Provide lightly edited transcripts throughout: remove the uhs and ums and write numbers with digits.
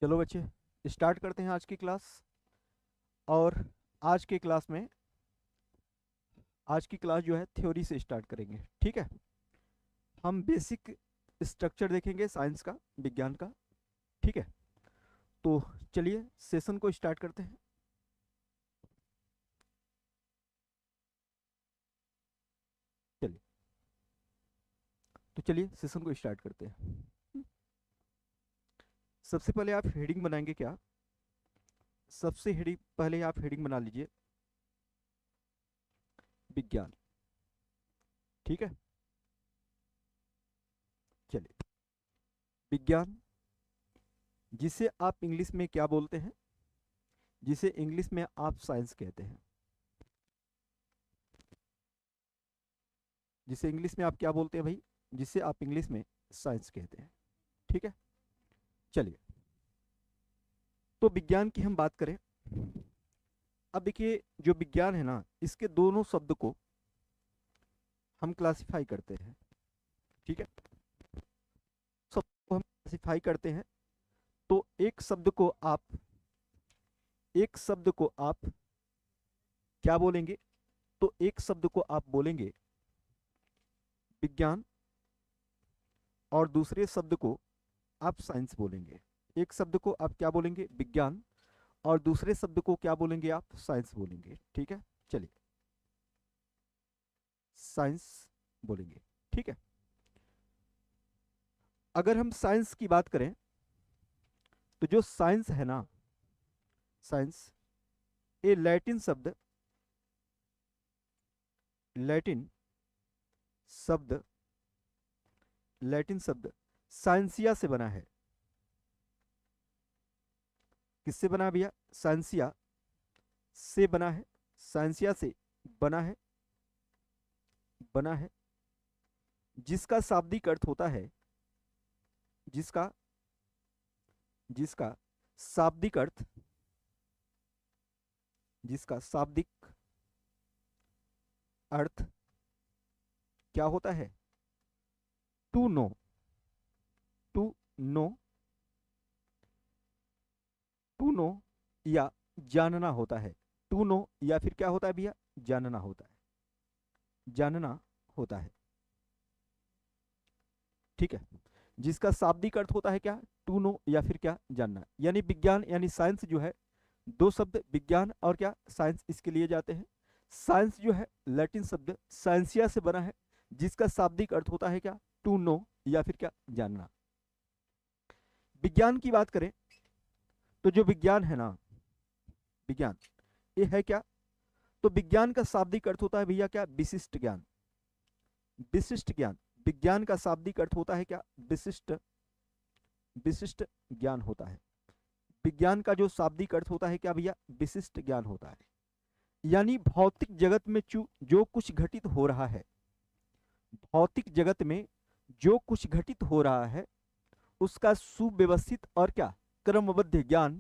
चलो बच्चे, स्टार्ट करते हैं आज की क्लास। और आज के क्लास में आज की क्लास जो है थ्योरी से स्टार्ट करेंगे। ठीक है, हम बेसिक स्ट्रक्चर देखेंगे साइंस का, विज्ञान का। ठीक है, तो चलिए सेशन को स्टार्ट करते हैं। चलिए, तो चलिए सेशन को स्टार्ट करते हैं। सबसे पहले आप हेडिंग बनाएंगे क्या? सबसे हेडिंग पहले आप हेडिंग बना लीजिए विज्ञान। ठीक है, चलिए विज्ञान, जिसे आप इंग्लिश में क्या बोलते हैं? जिसे इंग्लिश में आप साइंस कहते हैं। जिसे इंग्लिश में आप क्या बोलते हैं भाई? जिसे आप इंग्लिश में साइंस कहते हैं। ठीक है, चलिए तो विज्ञान की हम बात करें। अब देखिए, जो विज्ञान है ना, इसके दोनों शब्द को हम क्लासिफाई करते हैं। ठीक है, शब्द को हम क्लासिफाई करते हैं। तो एक शब्द को आप क्या बोलेंगे? तो एक शब्द को आप बोलेंगे विज्ञान, और दूसरे शब्द को आप साइंस बोलेंगे। एक शब्द को आप क्या बोलेंगे? विज्ञान, और दूसरे शब्द को क्या बोलेंगे? आप साइंस बोलेंगे। ठीक है, चलिए साइंस बोलेंगे। ठीक है, अगर हम साइंस की बात करें तो जो साइंस है ना, साइंस ये लैटिन शब्द लैटिन शब्द साइंसिया से बना है। किससे बना भैया? साइंसिया से बना है। साइंसिया से बना है बना है जिसका शाब्दिक अर्थ होता है, जिसका जिसका शाब्दिक अर्थ जिसका शाब्दिक अर्थ क्या होता है? To know. To know to know या जानना होता है। टू नो या फिर क्या होता है भैया? जानना होता है। जानना होता है। ठीक है, जिसका शाब्दिक अर्थ होता है क्या? टू नो या फिर क्या? जानना। यानी विज्ञान यानी साइंस जो है, दो शब्द विज्ञान और क्या? साइंस, इसके लिए जाते हैं। साइंस जो है लैटिन शब्द साइंसिया से बना है, जिसका शाब्दिक अर्थ होता है क्या? टू नो या फिर क्या? जानना। विज्ञान की बात करें तो जो विज्ञान है ना, विज्ञान ये है क्या? तो विज्ञान का शाब्दिक अर्थ होता है भैया क्या? विशिष्ट ज्ञान। विशिष्ट ज्ञान। विज्ञान का शाब्दिक अर्थ होता है क्या? विशिष्ट विशिष्ट ज्ञान होता है। विज्ञान का जो शाब्दिक अर्थ होता है क्या भैया? विशिष्ट ज्ञान होता है। यानी भौतिक जगत में जो कुछ घटित हो रहा है, भौतिक जगत में जो कुछ घटित हो रहा है, उसका सुव्यवस्थित और क्या? क्रमबद्ध ज्ञान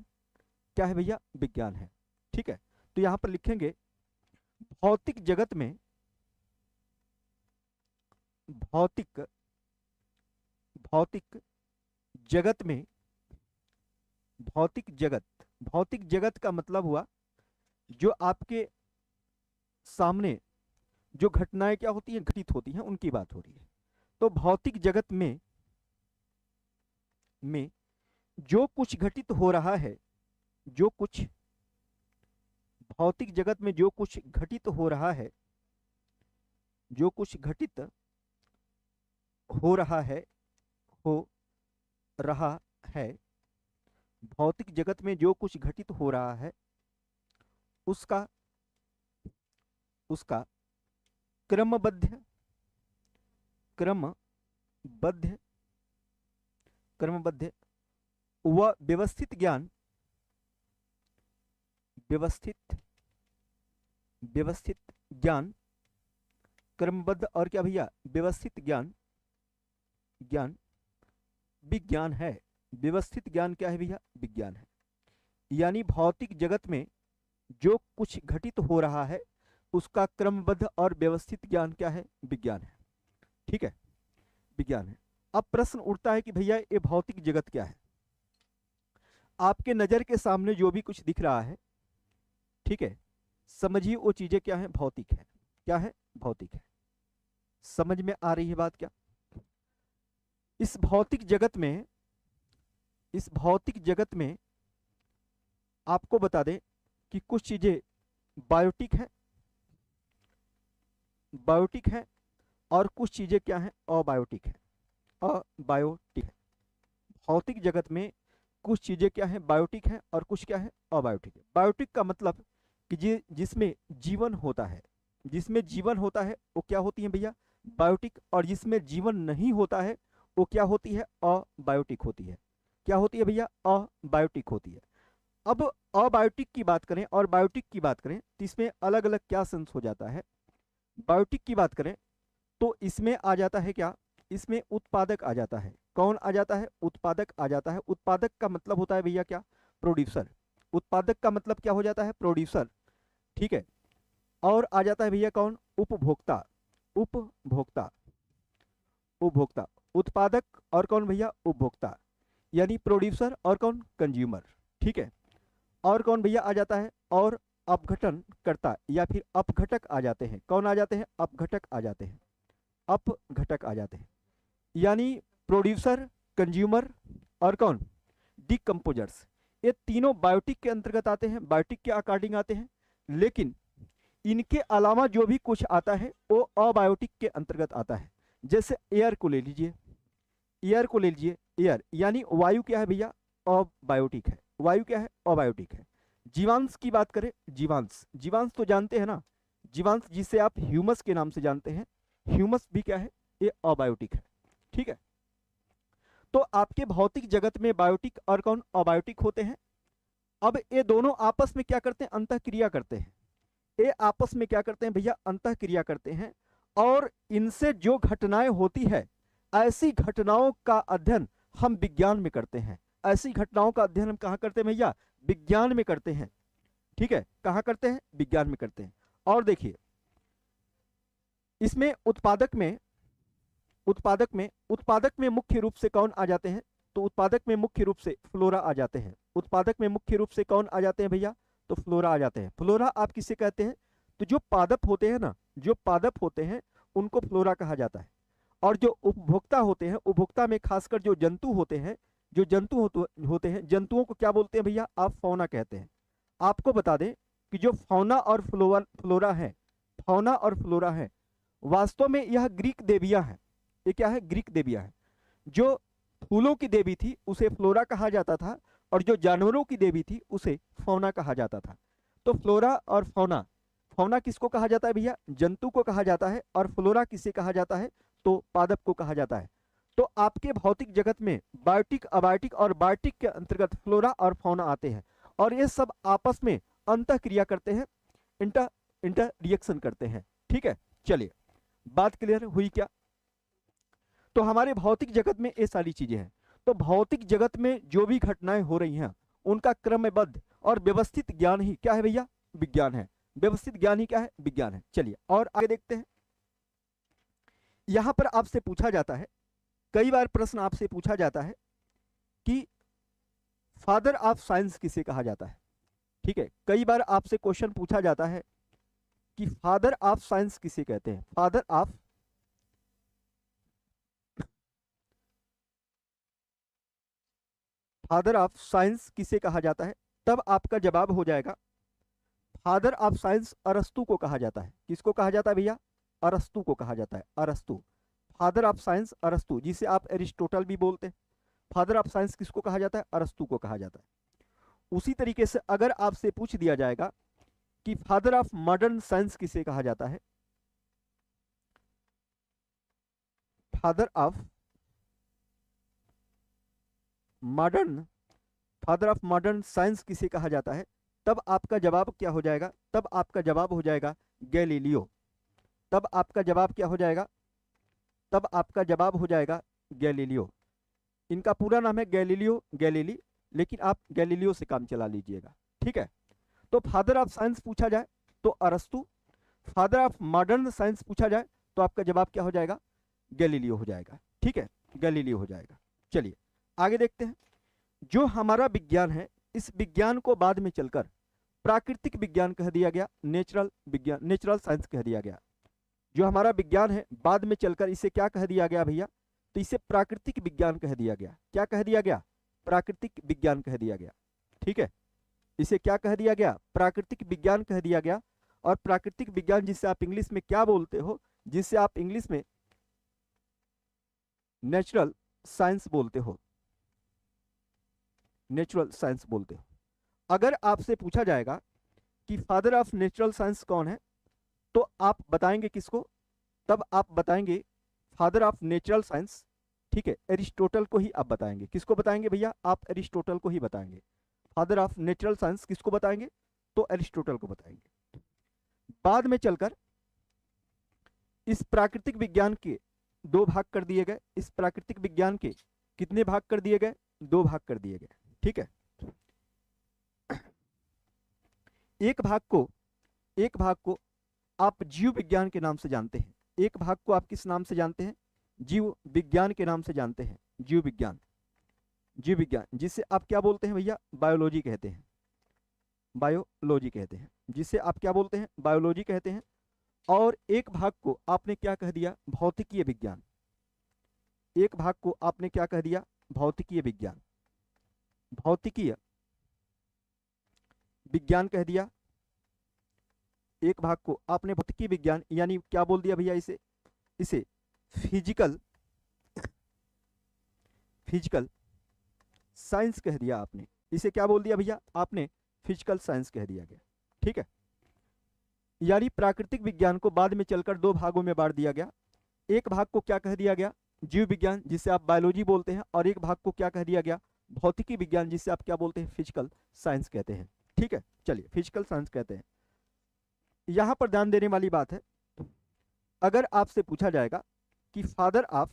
क्या है भैया? विज्ञान है। ठीक है, तो यहां पर लिखेंगे भौतिक जगत में भौतिक भौतिक जगत में भौतिक जगत का मतलब हुआ जो आपके सामने जो घटनाएं क्या होती हैं? घटित होती हैं, उनकी बात हो रही है। तो भौतिक जगत में जो कुछ घटित हो रहा है, जो कुछ भौतिक जगत में जो कुछ घटित हो रहा है, जो कुछ घटित हो रहा है हो रहा है भौतिक जगत में जो कुछ घटित हो रहा है, उसका उसका क्रमबद्ध क्रमबद्ध क्रमबद्ध व व्यवस्थित ज्ञान व्यवस्थित व्यवस्थित ज्ञान क्रमबद्ध और क्या भैया? व्यवस्थित ज्ञान ज्ञान विज्ञान है। व्यवस्थित ज्ञान क्या है भैया? विज्ञान है। यानी भौतिक जगत में जो कुछ घटित हो रहा है, उसका क्रमबद्ध और व्यवस्थित ज्ञान क्या है? विज्ञान है। ठीक है, विज्ञान है। अब प्रश्न उठता है कि भैया ये भौतिक जगत क्या है? आपके नजर के सामने जो भी कुछ दिख रहा है, ठीक है, समझिए वो चीजें क्या है, भौतिक है। क्या है, भौतिक है। समझ में आ रही है बात क्या? इस भौतिक जगत में, इस भौतिक जगत में आपको बता दें कि कुछ चीजें बायोटिक है, बायोटिक है, और कुछ चीजें क्या है, अबायोटिक है, अबायोटिक है। भौतिक जगत में कुछ चीजें क्या है, बायोटिक है, और कुछ क्या है, अबायोटिक है। बायोटिक का मतलब कि जिसमें जीवन होता है, जिसमें जीवन होता है वो क्या होती है भैया, बायोटिक। और जिसमें जीवन नहीं होता है वो क्या होती है, अबायोटिक होती है। क्या होती है भैया, अबायोटिक होती है। अब अबायोटिक की बात करें और बायोटिक की बात करें तो इसमें अलग अलग क्या सेंस हो जाता है। बायोटिक की बात करें तो इसमें आ जाता है क्या, इसमें उत्पादक आ जाता है। कौन आ जाता है, उत्पादक आ जाता है। उत्पादक का मतलब होता है भैया क्या, प्रोड्यूसर। उत्पादक का मतलब क्या हो जाता है, प्रोड्यूसर, ठीक है। और आ जाता है भैया कौन, उपभोक्ता, उपभोक्ता, उपभोक्ता। उत्पादक और कौन भैया, उपभोक्ता, यानी प्रोड्यूसर और कौन, कंज्यूमर, ठीक है। और कौन भैया आ जाता है, और अपघटन करता या फिर अपघटक आ जाते हैं। कौन आ जाते हैं, अपघटक आ जाते हैं, अपघटक आ जाते हैं। यानी प्रोड्यूसर, कंज्यूमर और कौन, डिकम्पोजर्स। ये तीनों बायोटिक के अंतर्गत आते हैं, बायोटिक के अकॉर्डिंग आते हैं। लेकिन इनके अलावा जो भी कुछ आता है वो अबायोटिक के अंतर्गत आता है। जैसे एयर को ले लीजिए, एयर को ले लीजिए, एयर यानी वायु क्या है भैया, अबायोटिक है। वायु क्या है, अबायोटिक है। जीवांश की बात करें, जीवांश, जीवांश तो जानते हैं ना, जीवांश जिसे आप ह्यूमस के नाम से जानते हैं, ह्यूमस भी क्या है, ये अबायोटिक है, ठीक है। तो आपके भौतिक जगत में बायोटिक और कौन, अबायोटिक होते हैं। अब ये दोनों आपस में क्या करते हैं, अंतःक्रिया करते हैं। ये आपस में क्या करते हैं भैया, अंतःक्रिया करते हैं। और इनसे जो घटनाएं होती है, ऐसी घटनाओं का अध्ययन हम विज्ञान में करते हैं। ऐसी घटनाओं का अध्ययन हम कहाँ करते हैं भैया, विज्ञान में करते हैं, ठीक है। कहाँ करते हैं, विज्ञान में करते हैं। और देखिए इसमें उत्पादक में, उत्पादक में मुख्य रूप से कौन आ जाते हैं, तो उत्पादक में मुख्य रूप से फ्लोरा आ जाते हैं। उत्पादक में मुख्य रूप से कौन आ जाते हैं भैया, तो फ्लोरा आ जाते हैं। फ्लोरा आप किसे कहते हैं, तो जो पादप होते हैं ना, जो पादप होते हैं उनको फ्लोरा कहा जाता है। और जो उपभोक्ता होते हैं, उपभोक्ता में खासकर जो जंतु होते हैं, जो जंतु होते हैं, जंतुओं को क्या बोलते हैं भैया, आप फौना कहते हैं। आपको बता दें कि जो फौना और फ्लोरा है, फौना और फ्लोरा है, वास्तव में यह ग्रीक देवियां है। ये क्या है, ग्रीक देवियां है। जो फूलों की देवी थी उसे फ्लोरा कहा जाता था, और जो जानवरों की देवी थी उसे फौना कहा जाता था। तो फ्लोरा और फौना, फौना किसको कहा जाता है भैया, जंतु को कहा जाता है, और फ्लोरा किसे कहा जाता है, तो पादप को कहा जाता है। तो आपके भौतिक जगत में बायोटिक, अबायोटिक और बायोटिक के अंतर्गत फ्लोरा और फौना आते हैं। और ये सब आपस में अंतःक्रिया करते हैं, इंटर रिएक्शन करते हैं, ठीक है। चलिए बात क्लियर हुई क्या? तो हमारे भौतिक जगत में ये सारी चीजें हैं। तो भौतिक जगत में जो भी घटनाएं हो रही हैं उनका क्रमबद्ध और व्यवस्थित ज्ञान ही क्या है भैया, विज्ञान है। व्यवस्थित ज्ञान ही क्या है, विज्ञान है। चलिए और आगे देखते हैं। यहां पर आपसे पूछा जाता है, कई बार प्रश्न आपसे पूछा जाता है कि फादर ऑफ साइंस किसे कहा जाता है, ठीक है। कई बार आपसे क्वेश्चन पूछा जाता है कि फादर ऑफ साइंस किसे कहते हैं, फादर ऑफ साइंस किसे कहा जाता है। तब आपका जवाब हो जाएगा, फादर ऑफ साइंस अरस्तु को कहा जाता है। किसको कहा जाता है भैया, अरस्तु को कहा जाता है, अरस्तु। फादर ऑफ साइंस अरस्तु, जिसे आप एरिस्टोटल भी बोलते हैं। फादर ऑफ साइंस किसको कहा जाता है, अरस्तु को कहा जाता है। उसी तरीके से अगर आपसे पूछ दिया जाएगा कि फादर ऑफ मॉडर्न साइंस किसे कहा जाता है, फादर ऑफ मॉडर्न साइंस किसे कहा जाता है, तब आपका जवाब क्या हो जाएगा, तब आपका जवाब हो जाएगा गैलीलियो। तब आपका जवाब क्या हो जाएगा, तब आपका जवाब हो जाएगा गैलीलियो। इनका पूरा नाम है गैलीलियो गैलीली, लेकिन आप गैलीलियो से काम चला लीजिएगा, ठीक है। तो फादर ऑफ साइंस पूछा जाए तो अरस्तु, फादर ऑफ मॉडर्न साइंस पूछा जाए तो आपका जवाब क्या हो जाएगा, गैलीलियो हो जाएगा, ठीक है, गैलीलियो हो जाएगा। चलिए आगे देखते हैं। जो हमारा विज्ञान है इस विज्ञान को बाद में चलकर प्राकृतिक विज्ञान कह दिया गया, नेचुरल विज्ञान, नेचुरल साइंस कह दिया गया। जो हमारा विज्ञान है बाद में चलकर इसे क्या कह दिया गया भैया, तो इसे प्राकृतिक विज्ञान कह दिया गया। क्या कह दिया गया, प्राकृतिक विज्ञान कह दिया गया। ठीक है, इसे क्या कह दिया गया, प्राकृतिक विज्ञान कह दिया गया। और प्राकृतिक विज्ञान जिससे आप इंग्लिश में क्या बोलते हो, जिससे आप इंग्लिश में नेचुरल साइंस बोलते हो, नेचुरल साइंस बोलते हो। अगर आपसे पूछा जाएगा कि फादर ऑफ नेचुरल साइंस कौन है, तो आप बताएंगे किसको, तब आप बताएंगे फादर ऑफ नेचुरल साइंस, ठीक है, एरिस्टोटल को ही आप बताएंगे। किसको बताएंगे भैया, आप एरिस्टोटल को ही बताएंगे। फादर ऑफ नेचुरल साइंस किसको बताएंगे, तो एरिस्टोटल को बताएंगे। बाद में चलकर इस प्राकृतिक विज्ञान के दो भाग कर दिए गए। इस प्राकृतिक विज्ञान के कितने भाग कर दिए गए, दो भाग कर दिए गए। ठीक है, एक भाग को आप जीव विज्ञान के नाम से जानते हैं। एक भाग को आप किस नाम से जानते हैं, जीव विज्ञान के नाम से जानते हैं। जीव विज्ञान, जीव विज्ञान जिसे आप क्या बोलते हैं भैया, बायोलॉजी कहते हैं। बायोलॉजी कहते हैं, जिसे आप क्या बोलते हैं, बायोलॉजी कहते हैं। और एक भाग को आपने क्या कह दिया, भौतिकीय विज्ञान। एक भाग को आपने क्या कह दिया, भौतिकीय विज्ञान, भौतिकीय विज्ञान कह दिया। एक भाग को आपने भौतिकी विज्ञान यानी क्या बोल दिया भैया, इसे फिजिकल साइंस कह दिया आपने। इसे क्या बोल दिया भैया, आपने फिजिकल साइंस कह दिया गया। ठीक है, यानी प्राकृतिक विज्ञान को बाद में चलकर दो भागों में बांट दिया गया। एक भाग को क्या कह दिया गया, जीव विज्ञान जिसे आप बायोलॉजी बोलते हैं, और एक भाग को क्या कह दिया गया, भौतिकी विज्ञान जिसे आप क्या बोलते हैं, फिजिकल साइंस कहते हैं। ठीक है, चलिए फिजिकल साइंस कहते हैं। यहां पर ध्यान देने वाली बात है, अगर आपसे पूछा जाएगा कि father of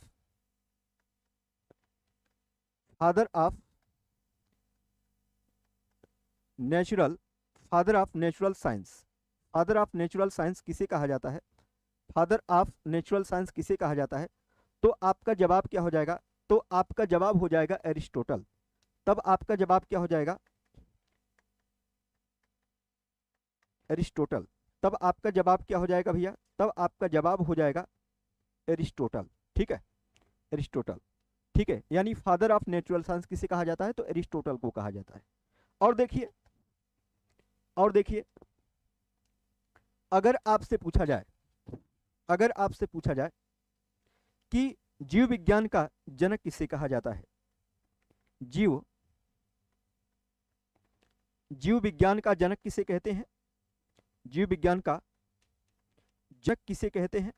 natural science, father of natural science किसे कहा जाता है, फादर ऑफ नेचुरल साइंस किसे कहा जाता है, तो आपका जवाब क्या हो जाएगा, तो आपका जवाब हो जाएगा एरिस्टोटल। तब आपका जवाब क्या हो जाएगा, एरिस्टोटल। तब आपका जवाब क्या हो जाएगा भैया, तब आपका जवाब हो जाएगा एरिस्टोटल। ठीक है, एरिस्टोटल। ठीक है, यानी फादर ऑफ नेचुरल साइंस किसे कहा जाता है, तो एरिस्टोटल को कहा जाता है। और देखिए अगर आपसे पूछा जाए कि जीव विज्ञान का जनक किसे कहा जाता है, जीव विज्ञान का जनक किसे कहते हैं, जीव विज्ञान का जनक किसे कहते हैं,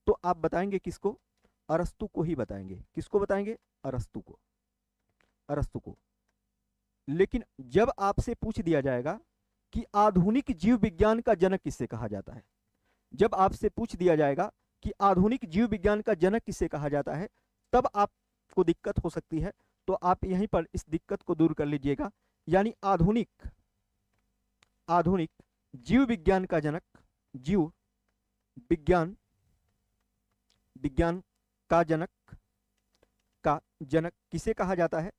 तो आप बताएंगे किसको, अरस्तु को ही बताएंगे। किसको बताएंगे, अरस्तु को। लेकिन जब आपसे पूछ दिया जाएगा कि आधुनिक जीव विज्ञान का जनक किसे कहा जाता है, जब आपसे पूछ दिया जाएगा कि आधुनिक जीव विज्ञान का जनक किसे कहा जाता है, तब आपको दिक्कत हो सकती है। तो आप यहीं पर इस दिक्कत को दूर कर लीजिएगा। यानी आधुनिक जीव विज्ञान का जनक, जीव विज्ञान का जनक किसे कहा जाता है,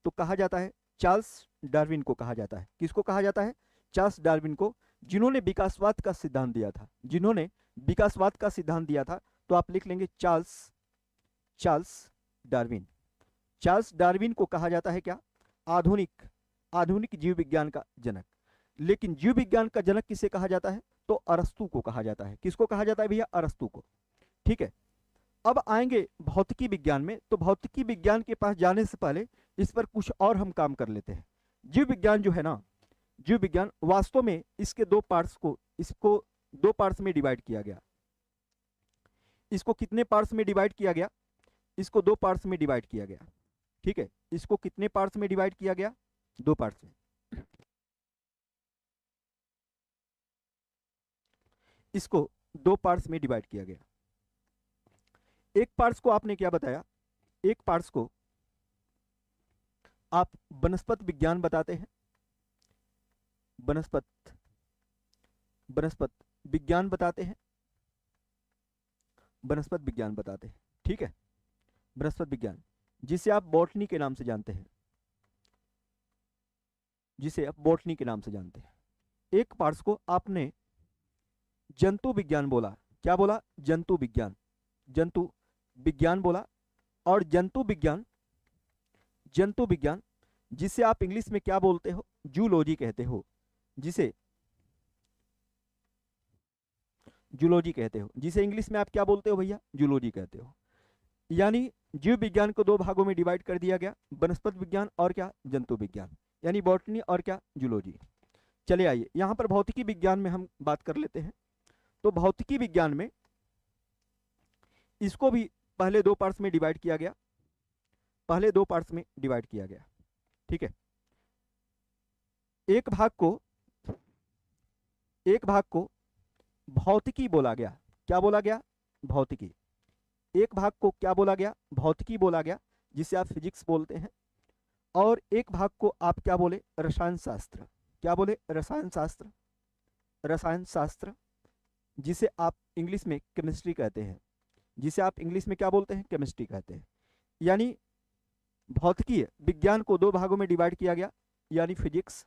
तो कहा जाता है चार्ल्स डार्विन को कहा जाता है। किसको कहा जाता है, चार्ल्स डार्विन को, जिन्होंने विकासवाद का सिद्धांत दिया था। तो आप लिख लेंगे चार्ल्स डार्विन को कहा जाता है क्या, आधुनिक जीव विज्ञान का जनक। लेकिन जीव विज्ञान का जनक किसे कहा जाता है, तो अरस्तु को कहा जाता है। किसको कहा जाता है भैया, अरस्तु को। ठीक है, अब आएंगे भौतिकी विज्ञान में। तो भौतिकी विज्ञान के पास जाने से पहले इस पर कुछ और हम काम कर लेते हैं। जीव विज्ञान जो है ना, जीव विज्ञान वास्तव में इसको दो पार्ट्स में डिवाइड किया गया। इसको कितने पार्ट्स में डिवाइड किया गया, इसको दो पार्ट्स में डिवाइड किया गया। ठीक है, इसको कितने पार्ट्स में डिवाइड किया गया, दो पार्ट्स में। इसको दो पार्ट्स में डिवाइड किया गया। एक पार्ट्स को आपने क्या बताया, एक पार्ट्स को आप वनस्पत विज्ञान बताते हैं, वनस्पत विज्ञान बताते हैं, वनस्पत विज्ञान बताते हैं। ठीक है, वनस्पत विज्ञान जिसे आप बॉटनी के नाम से जानते हैं, जिसे आप बॉटनी के नाम से जानते हैं। एक पार्ट्स को आपने जंतु विज्ञान बोला, क्या बोला? जंतु विज्ञान, जंतु विज्ञान बोला। और जंतु विज्ञान, जंतु विज्ञान जिसे आप इंग्लिश में क्या बोलते हो? जूलॉजी कहते हो, जिसे जूलॉजी कहते हो, जिसे इंग्लिश में आप क्या बोलते हो भैया? जूलॉजी कहते हो। यानी जीव विज्ञान को दो भागों में डिवाइड कर दिया गया, वनस्पति विज्ञान और क्या? जंतु विज्ञान, यानी बॉटनी और क्या? जूलॉजी। चले आइए यहां पर भौतिकी विज्ञान में हम बात कर लेते हैं। तो भौतिकी विज्ञान में इसको भी पहले दो पार्ट्स में डिवाइड किया गया, पहले दो पार्ट्स में डिवाइड किया गया, ठीक है। एक भाग को भौतिकी बोला गया, क्या बोला गया? भौतिकी। एक भाग को क्या बोला गया? भौतिकी बोला गया, जिसे आप फिजिक्स बोलते हैं। और एक भाग को आप क्या बोले? रसायन शास्त्र। क्या बोले? रसायन शास्त्र, रसायन शास्त्र, जिसे आप इंग्लिश में केमिस्ट्री कहते हैं, जिसे आप इंग्लिश में क्या बोलते हैं? केमिस्ट्री कहते हैं। यानी भौतिकी विज्ञान को दो भागों में डिवाइड किया गया, यानी फिजिक्स,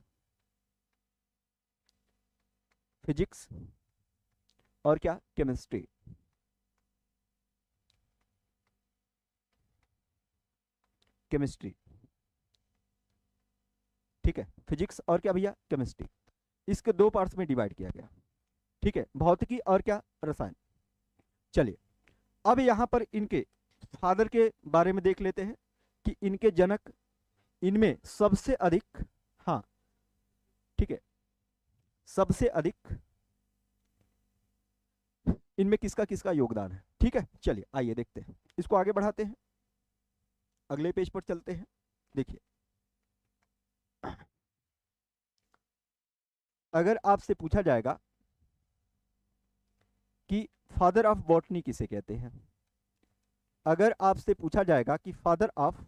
फिजिक्स और क्या? केमिस्ट्री। केमिस्ट्री, ठीक है, फिजिक्स और क्या भैया? केमिस्ट्री। इसके दो पार्ट्स में डिवाइड किया गया, ठीक है, भौतिकी और क्या? रसायन। चलिए अब यहां पर इनके फादर के बारे में देख लेते हैं कि इनके जनक, इनमें सबसे अधिक, हाँ ठीक है, सबसे अधिक इनमें किसका किसका योगदान है, ठीक है। चलिए आइए देखते हैं, इसको आगे बढ़ाते हैं, अगले पेज पर चलते हैं। देखिए अगर आपसे पूछा जाएगा कि फादर ऑफ बॉटनी किसे कहते हैं, अगर आपसे पूछा जाएगा कि फादर ऑफ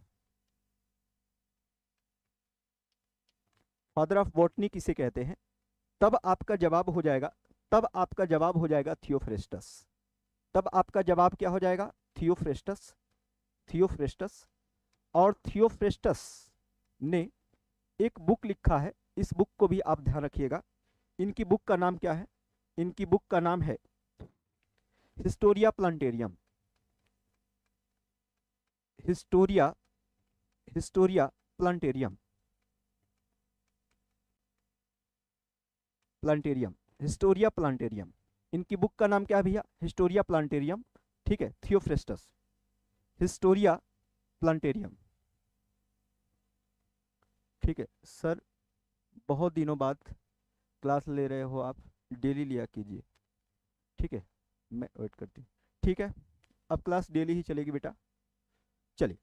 बॉटनी किसे कहते हैं, तब आपका जवाब हो जाएगा, तब आपका जवाब हो जाएगा थियोफ्रेस्टस। तब आपका जवाब क्या हो जाएगा? Theophrastus, Theophrastus. और थियोफ्रेस्टस ने एक बुक लिखा है, इस बुक को भी आप ध्यान रखिएगा। इनकी बुक का नाम क्या है? इनकी बुक का नाम है Historia plantarum, Historia, Historia plantarum, plantarum, Historia plantarum. इनकी बुक का नाम क्या है भैया? हिस्टोरिया प्लांटेरियम, ठीक है, थियोफ्रेस्टस, हिस्टोरिया प्लांटेरियम, ठीक है। सर बहुत दिनों बाद क्लास ले रहे हो आप, डेली लिया कीजिए, ठीक है, मैं वेट करती हूँ, ठीक है। अब क्लास डेली ही चलेगी बेटा। चलिए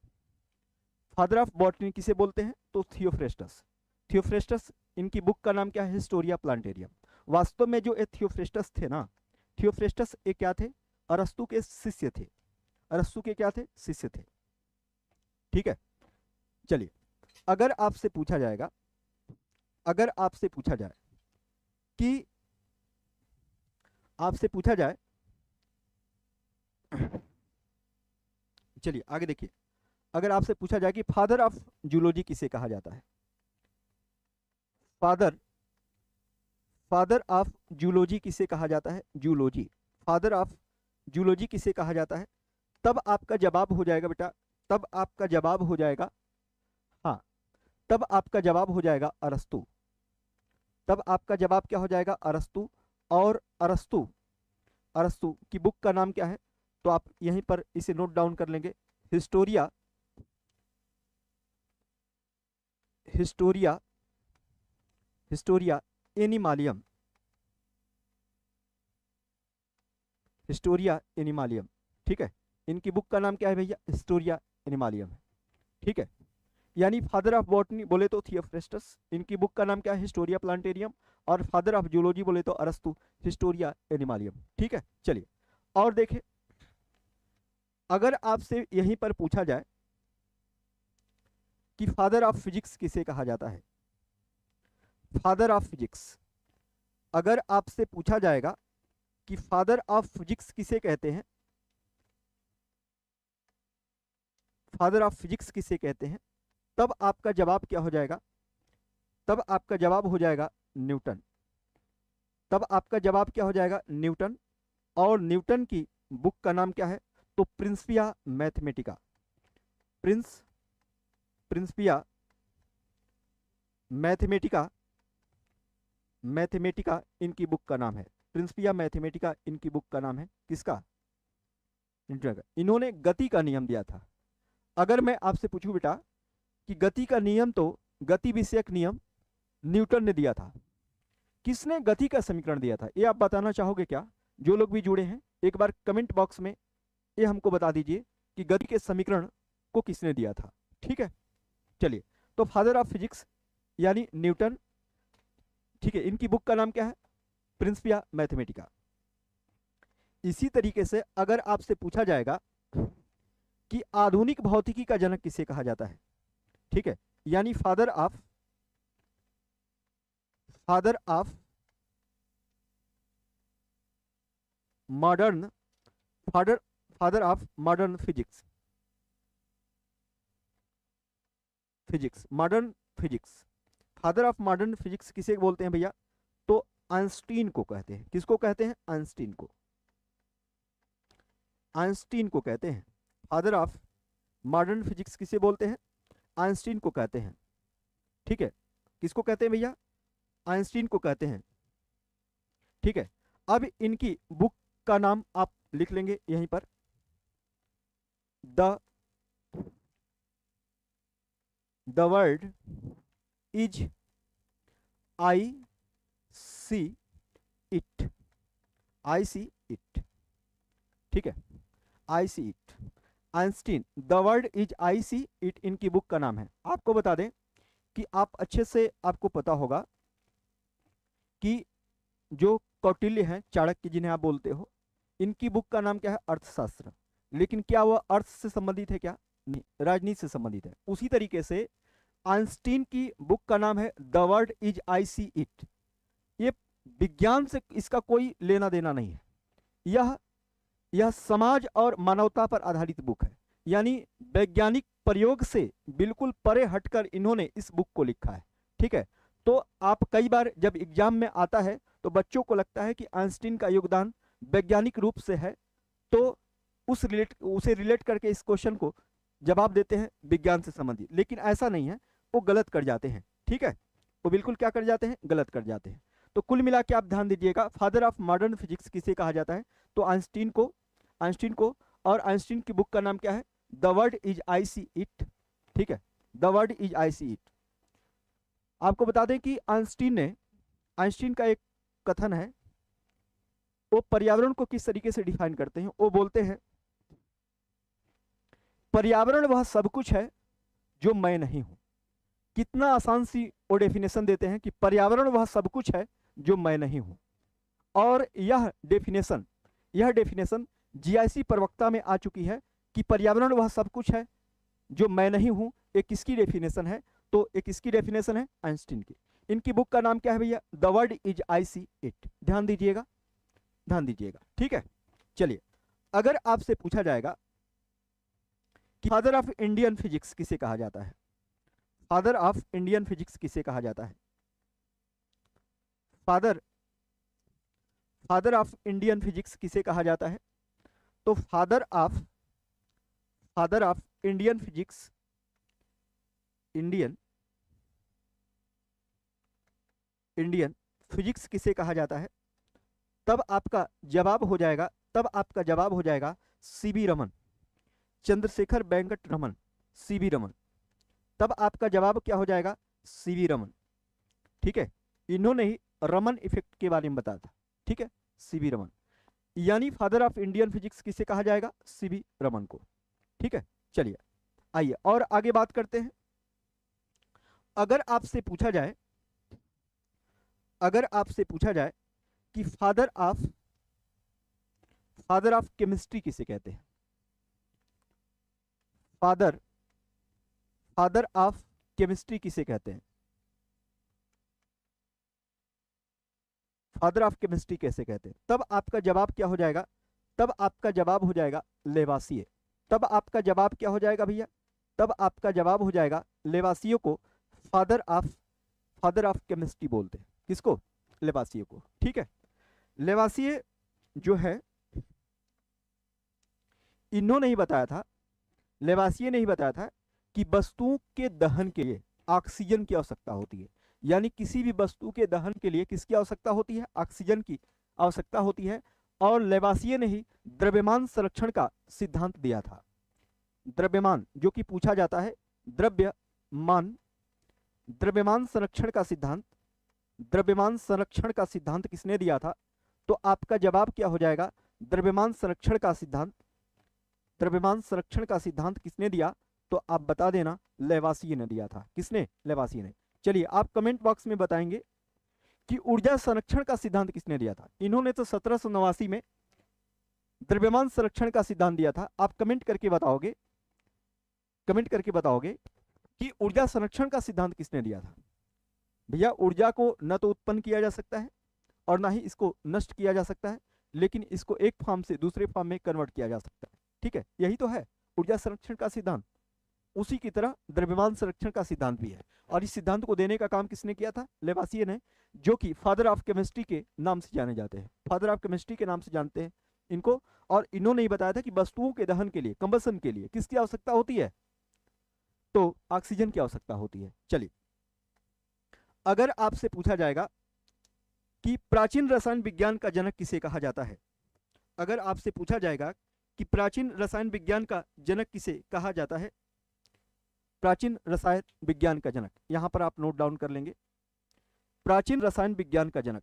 फादर ऑफ बॉटनी किसे बोलते हैं? तो थियोफ्रेस्टस, थियोफ्रेस्टस। इनकी बुक का नाम क्या है? Historia plantarum. वास्तव में जो ये थियोफ्रेस्टस थे ना, थियोफ्रेस्टस एक क्या थे? अरस्तु के शिष्य थे, अरस्तु के क्या थे? शिष्य थे, ठीक है। चलिए अगर आपसे पूछा जाएगा, अगर आपसे पूछा जाए कि आपसे पूछा जाए, चलिए आगे देखिए, अगर आपसे पूछा जाए कि फादर ऑफ जूलॉजी किसे कहा जाता है, फादर, फादर ऑफ जूलॉजी किसे कहा जाता है? जूलॉजी, फादर ऑफ जूलॉजी किसे कहा जाता है? तब आपका जवाब हो जाएगा बेटा, तब आपका जवाब हो जाएगा, हाँ, तब आपका जवाब हो जाएगा अरस्तु। तब आपका जवाब क्या हो जाएगा? अरस्तु। और अरस्तु, अरस्तु की बुक का नाम क्या है? तो आप यहीं पर इसे नोट डाउन कर लेंगे, हिस्टोरिया, हिस्टोरिया, हिस्टोरिया एनिमालियम, हिस्टोरिया एनिमालियम, ठीक है। इनकी बुक का नाम क्या है भैया? हिस्टोरिया एनिमालियम है, ठीक है। यानी फादर ऑफ बॉटनी बोले तो थियोफ्रेस्टस, इनकी बुक का नाम क्या है? Historia plantarum. और फादर ऑफ जूलॉजी बोले तो अरस्तु, हिस्टोरिया एनिमालियम, ठीक है। चलिए और देखें, अगर आपसे यहीं पर पूछा जाए कि फादर ऑफ फिजिक्स किसे कहा जाता है, फादर ऑफ फिजिक्स, अगर आपसे पूछा जाएगा कि फादर ऑफ फिजिक्स किसे कहते हैं, फादर ऑफ फिजिक्स किसे कहते हैं, तब आपका जवाब क्या हो जाएगा? तब आपका जवाब हो जाएगा न्यूटन। तब आपका जवाब क्या हो जाएगा? न्यूटन। और न्यूटन की बुक का नाम क्या है? तो Principia Mathematica. Principia Mathematica, Mathematica इनकी बुक का नाम है। प्रिंसिपिया मैथमेटिका इनकी बुक का नाम है। किसका? न्यूटन का। इन्होंने गति का नियम दिया था। अगर मैं आपसे पूछूं बेटा कि गति का नियम, तो गति विषयक नियम न्यूटन ने दिया था। किसने गति का समीकरण दिया था, ये आप बताना चाहोगे क्या? जो लोग भी जुड़े हैं एक बार कमेंट बॉक्स में ये हमको बता दीजिए कि गति के समीकरण को किसने दिया था। ठीक है, चलिए। तो फादर ऑफ फिजिक्स यानी न्यूटन। ठीक है, इनकी बुक का नाम क्या है? Principia Mathematica. इसी तरीके से अगर आपसे पूछा जाएगा कि आधुनिक भौतिकी का जनक किसे कहा जाता है, ठीक है, यानी father of modern, father of modern physics, modern physics, father of modern physics किसे बोलते हैं भैया? तो आइंस्टीन को कहते हैं। किसको कहते हैं? आइंस्टीन को। आइंस्टीन को कहते हैं। फादर ऑफ मॉडर्न फिजिक्स किसे बोलते हैं? आइंस्टीन को कहते हैं। ठीक है, किसको कहते हैं भैया? आइंस्टीन को कहते हैं। ठीक है, अब इनकी बुक का नाम आप लिख लेंगे यहीं पर। The world is I see it, I see it. ठीक है, I see it, Einstein, the world is I see it इनकी बुक का नाम है। आपको बता दें कि आप अच्छे से, आपको पता होगा कि जो कौटिल्य हैं, चाणक्य जिन्हें आप बोलते हो, इनकी बुक का नाम क्या है? अर्थशास्त्र। लेकिन क्या वह अर्थ से संबंधित है? क्या नहीं, राजनीति से संबंधित है। उसी तरीके से आइंस्टीन की बुक का नाम है the world is I see it. ये विज्ञान से इसका कोई लेना देना नहीं है। यह समाज और मानवता पर आधारित बुक है, यानी वैज्ञानिक प्रयोग से बिल्कुल परे हटकर इन्होंने इस बुक को लिखा है। ठीक है, तो आप कई बार जब एग्जाम में आता है तो बच्चों को लगता है कि आइंस्टीन का योगदान वैज्ञानिक रूप से है, तो उसे रिलेट करके इस क्वेश्चन को जवाब देते हैं विज्ञान से संबंधित। लेकिन ऐसा नहीं है, वो गलत कर जाते हैं। ठीक है, वो बिल्कुल क्या कर जाते हैं? गलत कर जाते हैं। तो कुल मिला के आप ध्यान दीजिएगा, फादर ऑफ मॉडर्न फिजिक्स किसे कहा जाता है? तो आइंस्टीन को। और आइंस्टीन की बुक का नाम क्या है? The world is I see it. ठीक है, the world is I see it. आपको बता दें कि आइंस्टीन का एक कथन है, वो पर्यावरण को किस तरीके से डिफाइन करते हैं। वो बोलते हैं पर्यावरण वह सब कुछ है जो मैं नहीं हूं। कितना आसान सी वो डेफिनेशन देते हैं कि पर्यावरण वह सब कुछ है जो मैं नहीं हूं। और यह डेफिनेशन जीआईसी प्रवक्ता में आ चुकी है कि पर्यावरण वह सब कुछ है जो मैं नहीं हूं। एक किसकी डेफिनेशन है? तो एक किसकी डेफिनेशन है? आइंस्टीन की। इनकी बुक का नाम क्या है भैया? The world is I see it. ध्यान दीजिएगा। ठीक है, चलिए। अगर आपसे पूछा जाएगा कि फादर ऑफ इंडियन फिजिक्स किसे कहा जाता है? फादर ऑफ इंडियन फिजिक्स किसे कहा जाता है? फादर ऑफ इंडियन फिजिक्स किसे कहा जाता है? तो father of Indian physics, Indian physics किसे कहा जाता है? तब आपका जवाब हो जाएगा सीवी रमन, चंद्रशेखर वेंकट रमन, सीवी रमन। तब आपका जवाब क्या हो जाएगा? सीवी रमन। ठीक है, इन्होंने ही रमन इफेक्ट के बारे में बताया था। ठीक है, सीवी रमन, यानी फादर ऑफ इंडियन फिजिक्स किसे कहा जाएगा? सीवी रमन को। ठीक है, चलिए आइए और आगे बात करते हैं। अगर आपसे पूछा जाए कि फादर ऑफ केमिस्ट्री किसे कहते हैं? फादर ऑफ केमिस्ट्री किसे कहते हैं? फादर ऑफ केमिस्ट्री कैसे कहते हैं? तब आपका जवाब क्या हो जाएगा? तब आपका जवाब हो जाएगा लेवासिए। तब आपका जवाब क्या हो जाएगा भैया? तब आपका जवाब हो जाएगा लेवासियो को फादर फादर ऑफ केमिस्ट्री बोलते हैं। किसको? लेवासिए को। ठीक है, लेवासिए जो है इन्होंने ही बताया था, लेवासिए ने ही बताया था कि वस्तुओं के दहन के लिए ऑक्सीजन की आवश्यकता होती है। यानी किसी भी वस्तु के दहन के लिए किसकी आवश्यकता होती है? ऑक्सीजन की आवश्यकता होती है। और लेवासिए ने ही द्रव्यमान संरक्षण का सिद्धांत दिया था। द्रव्यमान जो कि पूछा जाता है, द्रव्यमान, द्रव्यमान संरक्षण का सिद्धांत, द्रव्यमान संरक्षण का सिद्धांत किसने दिया था? तो आपका जवाब क्या हो जाएगा? द्रव्यमान संरक्षण का सिद्धांत। द्रव्यमान संरक्षण का सिद्धांत किसने दिया? तो आप बता देना, लेवासिए ने दिया था। किसने? लेवासिए ने। चलिए आप कमेंट बॉक्स में बताएंगे कि ऊर्जा संरक्षण का सिद्धांत किसने दिया था। इन्होंने तो 1789 में द्रव्यमान संरक्षण का सिद्धांत दिया था। आप कमेंट करके बताओगे, कमेंट करके बताओगे कि ऊर्जा संरक्षण का सिद्धांत किसने दिया था। भैया ऊर्जा को न तो उत्पन्न किया जा सकता है और ना ही इसको नष्ट किया जा सकता है, लेकिन इसको एक फॉर्म से दूसरे फॉर्म में कन्वर्ट किया जा सकता है। ठीक है, यही तो है ऊर्जा संरक्षण का सिद्धांत। उसी की तरह द्रव्यमान संरक्षण का सिद्धांत भी है, और इस सिद्धांत को देने का काम किसने किया था? लेवासिए ने, जो कि फादर ऑफ केमिस्ट्री के नाम से जाने जाते हैं। फादर ऑफ केमिस्ट्री के नाम से जानते हैं इनको। और इन्होंने ही बताया था कि वस्तुओं के दहन के लिए, कंबसन के लिए किसकी आवश्यकता होती है? तो ऑक्सीजन की आवश्यकता होती है। चलिए, अगर आपसे पूछा जाएगा कि प्राचीन रसायन विज्ञान का जनक किसे कहा जाता है, अगर आपसे पूछा जाएगा कि प्राचीन रसायन विज्ञान का जनक किसे कहा जाता है, प्राचीन रसायन विज्ञान का जनक, यहां पर आप नोट डाउन कर लेंगे। प्राचीन रसायन विज्ञान का जनक,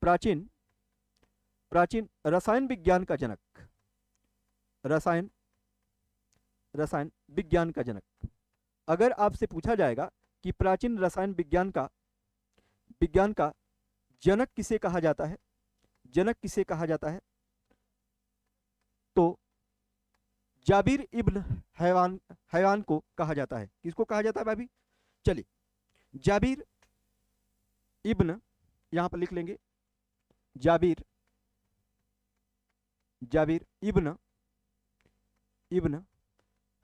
प्राचीन प्राचीन रसायन विज्ञान का जनक, रसायन रसायन विज्ञान का जनक। अगर आपसे पूछा जाएगा कि प्राचीन रसायन विज्ञान का जनक किसे कहा जाता है, जनक किसे कहा जाता है, तो जाबिर इब्न हैवान को कहा जाता है। किसको कहा जाता है भाभी? चलिए, जाबिर इब्न, यहां पर लिख लेंगे, जाबिर इब्न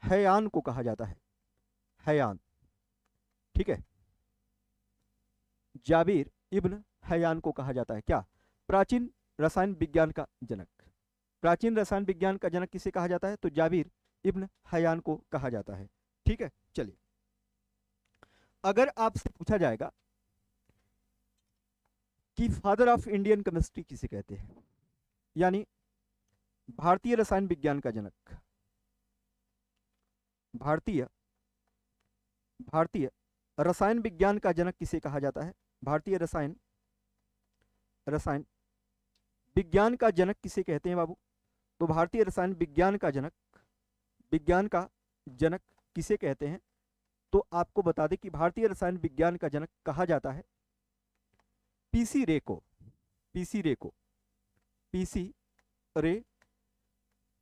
हैयान को कहा जाता है। हैयान, ठीक है, जाबिर इब्न हैयान को कहा जाता है क्या? प्राचीन रसायन विज्ञान का जनक। प्राचीन रसायन विज्ञान का जनक किसे कहा जाता है? तो जाबिर इब्न हैयान को कहा जाता है। ठीक है, चलिए, अगर आपसे पूछा जाएगा कि फादर ऑफ इंडियन केमिस्ट्री किसे कहते हैं, यानी भारतीय रसायन विज्ञान का जनक, भारतीय रसायन विज्ञान का जनक किसे कहा जाता है? भारतीय रसायन विज्ञान का जनक किसे कहते हैं बाबू? तो भारतीय रसायन विज्ञान का जनक किसे कहते हैं? तो आपको बता दें कि भारतीय रसायन विज्ञान का जनक कहा जाता है पीसी रे को। पीसी रे,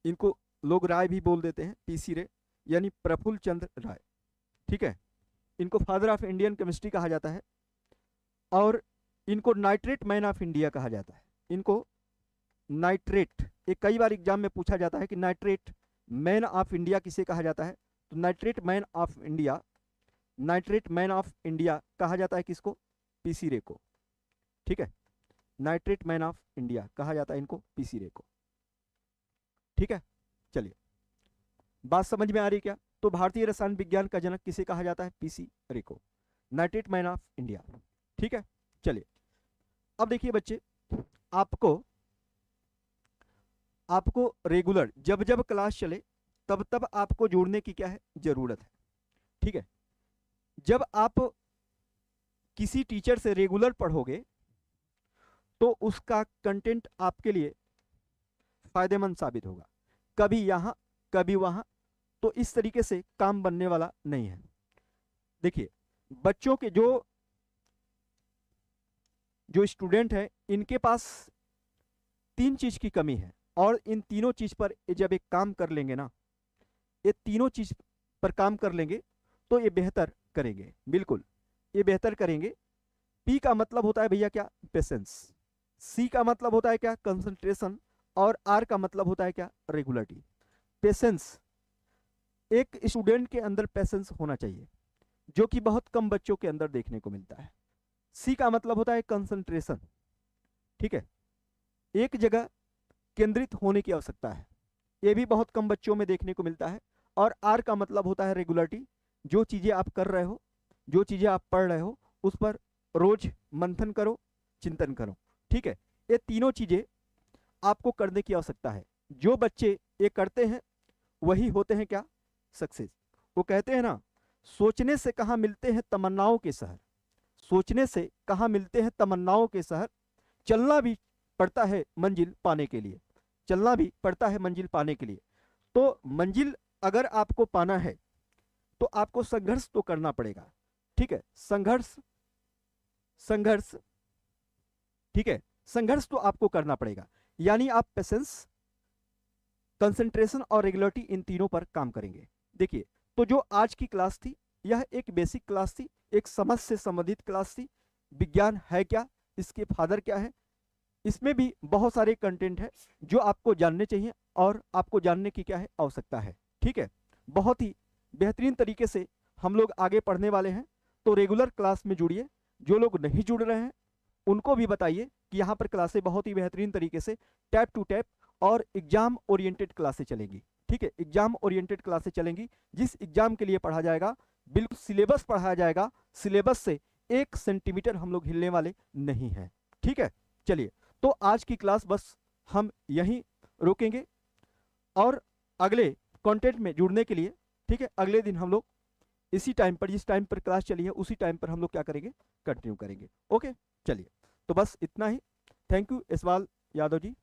इनको लोग राय भी बोल देते हैं, पीसी रे यानी प्रफुल्ल चंद्र राय। ठीक है, इनको फादर ऑफ इंडियन केमिस्ट्री कहा जाता है, और इनको नाइट्रेट मैन ऑफ इंडिया कहा जाता है। इनको नाइट्रेट, एक कई बार एग्जाम में पूछा जाता है कि नाइट्रेट मैन ऑफ इंडिया किसे कहा जाता है? तो नाइट्रेट मैन ऑफ इंडिया कहा जाता है किसको? पीसी रे को। ठीक है, नाइट्रेट मैन ऑफ इंडिया कहा जाता है इनको, पीसी रे को। ठीक है, चलिए, बात समझ में आ रही क्या? तो भारतीय रसायन विज्ञान का जनक किसे कहा जाता है? पीसी रे को, नाइट्रेट मैन ऑफ इंडिया। ठीक है, चलिए, अब देखिए बच्चे, आपको रेगुलर जब जब क्लास चले तब तब आपको जोड़ने की क्या है? जरूरत है। ठीक है, जब आप किसी टीचर से रेगुलर पढ़ोगे तो उसका कंटेंट आपके लिए फायदेमंद साबित होगा। कभी यहां कभी वहां, तो इस तरीके से काम बनने वाला नहीं है। देखिए, बच्चों के जो स्टूडेंट हैं, इनके पास 3 चीज की कमी है, और इन तीनों चीज पर जब एक काम कर लेंगे ना, ये तीनों चीज पर काम कर लेंगे तो ये बेहतर करेंगे। बिल्कुल, ये बेहतर करेंगे। पी का मतलब होता है भैया क्या? पेशेंस। सी का मतलब होता है क्या? कंसंट्रेशन। और आर का मतलब होता है क्या? रेगुलरिटी। पेशेंस, एक स्टूडेंट के अंदर पेशेंस होना चाहिए। जो कि बहुत कम बच्चों के अंदर देखने को मिलता है। सी का मतलब होता है कंसंट्रेशन, ठीक है, एक जगह केंद्रित होने की आवश्यकता है, ये भी बहुत कम बच्चों में देखने को मिलता है। और आर का मतलब होता है रेगुलरिटी, जो चीजें आप कर रहे हो, जो चीजें आप पढ़ रहे हो, उस पर रोज मंथन करो, चिंतन करो, ठीक है। ये तीनों चीजें आपको करने की आवश्यकता है। जो बच्चे ये करते हैं वही होते हैं क्या, सक्सेस। वो कहते हैं ना, सोचने से कहाँ मिलते हैं तमन्नाओं के शहर, सोचने से कहाँ मिलते हैं तमन्नाओं के शहर, चलना भी पड़ता है मंजिल पाने के लिए, चलना भी पड़ता है मंजिल पाने के लिए। तो मंजिल अगर आपको पाना है तो आपको संघर्ष तो करना पड़ेगा, ठीक है, संघर्ष, संघर्ष, ठीक है, संघर्ष तो आपको करना पड़ेगा। यानी आप पेशेंस, कंसंट्रेशन और रेगुलरिटी इन तीनों पर काम करेंगे। देखिए, तो जो आज की क्लास थी यह एक बेसिक क्लास थी, एक समझ से संबंधित क्लास थी। विज्ञान है क्या, इसके फादर क्या है, इसमें भी बहुत सारे कंटेंट है जो आपको जानने चाहिए और आपको जानने की क्या है, आवश्यकता है, ठीक है। बहुत ही बेहतरीन तरीके से हम लोग आगे पढ़ने वाले हैं, तो रेगुलर क्लास में जुड़िए। जो लोग नहीं जुड़ रहे हैं उनको भी बताइए कि यहाँ पर क्लासें बहुत ही बेहतरीन तरीके से टैप टू टैप और एग्जाम ओरिएंटेड क्लासें चलेंगी, ठीक है, एग्जाम ओरिएंटेड क्लासें चलेंगी। जिस एग्जाम के लिए पढ़ा जाएगा बिल्कुल सिलेबस पढ़ाया जाएगा, सिलेबस से 1 सेंटीमीटर हम लोग हिलने वाले नहीं हैं, ठीक है। चलिए, तो आज की क्लास बस हम यहीं रोकेंगे और अगले कंटेंट में जुड़ने के लिए, ठीक है, अगले दिन हम लोग इसी टाइम पर, जिस टाइम पर क्लास चली है उसी टाइम पर हम लोग क्या करेंगे, कंटिन्यू करेंगे। ओके, चलिए, तो बस इतना ही। Thank you Yashpal Yadav ji.